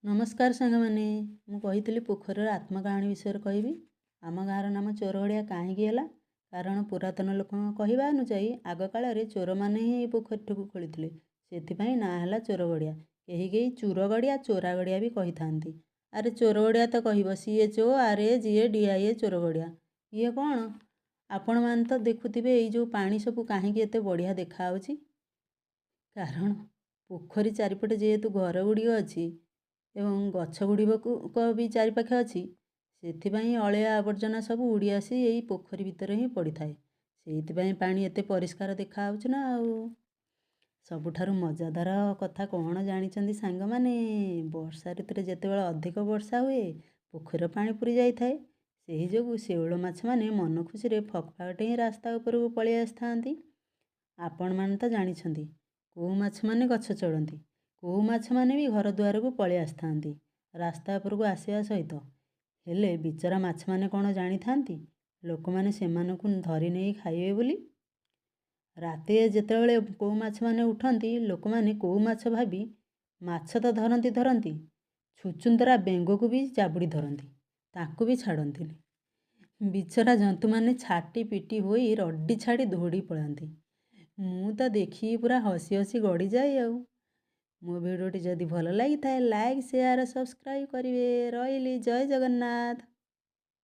नमस्कार सांगमाने मु कही पोखर आत्मकाहाणी विषय कहबी। आम गाँव नाम चोरगड़िया कहीं कारण पुरातन लोक कहवा अनुजाई आग काल चोर मैंने ही पोखरी को खोली से ना है चोरगड़िया। कहीं चूरगड़िया चोरागड़िया भी कही था। अरे चोरगड़िया तो कह सीए चो आरे जीए डीआईए चोरगड़िया ये कौन आपण मान तो देखुवे ये पानी सब कहीं एत बढ़िया देखा कारण पोखरी चारिपटे जेहेतु घर गुड़िक अच्छी एवं गछ गुड़िक भी चारिपाखे अच्छी से अलिया आवर्जना सब उड़ी आसी यही पोखरी भितर ही पड़ी थाए से पानी एत परिष्कार देखा ना। सबुठारु मजादार कथा कौन जानी सांग माने वर्षा ऋतु जिते बड़े अधिक वर्षा हुए पोखर पानी पूरी जाए से जो शेउल माछ माने मन खुशी फकफाटे ही रास्ता उपरକୁ पलि आसी आपण मान तो जानी कौ माछ माने गछ चढ़ती कौ माछ माने भी घर दुआर को पलि आसी रास्ता उपरକୁ आसवा सहित हेले बिचरा माछ माने कौन जानी था लोक माने सेमानकु धरी नहीं खाइबे बोली। राते जेतेबेले कौ माछ माने उठती लोक माने कौ माछ भाभी माछ तो धरती छुचुंदरा बेंग को भी जाबुड़ी धरती ताकू भी छाड़ती बिचरा जंतु माने छाटी पिटी होई रड्डी छाड़ी दौड़ी पलांती। मु तो देखी पूरा हसी हसी गड़ी जाए आ। मो भिडियोटी जदि भल लगी था लाइक शेयर सब्सक्राइब करेंगे। रही जय जगन्नाथ।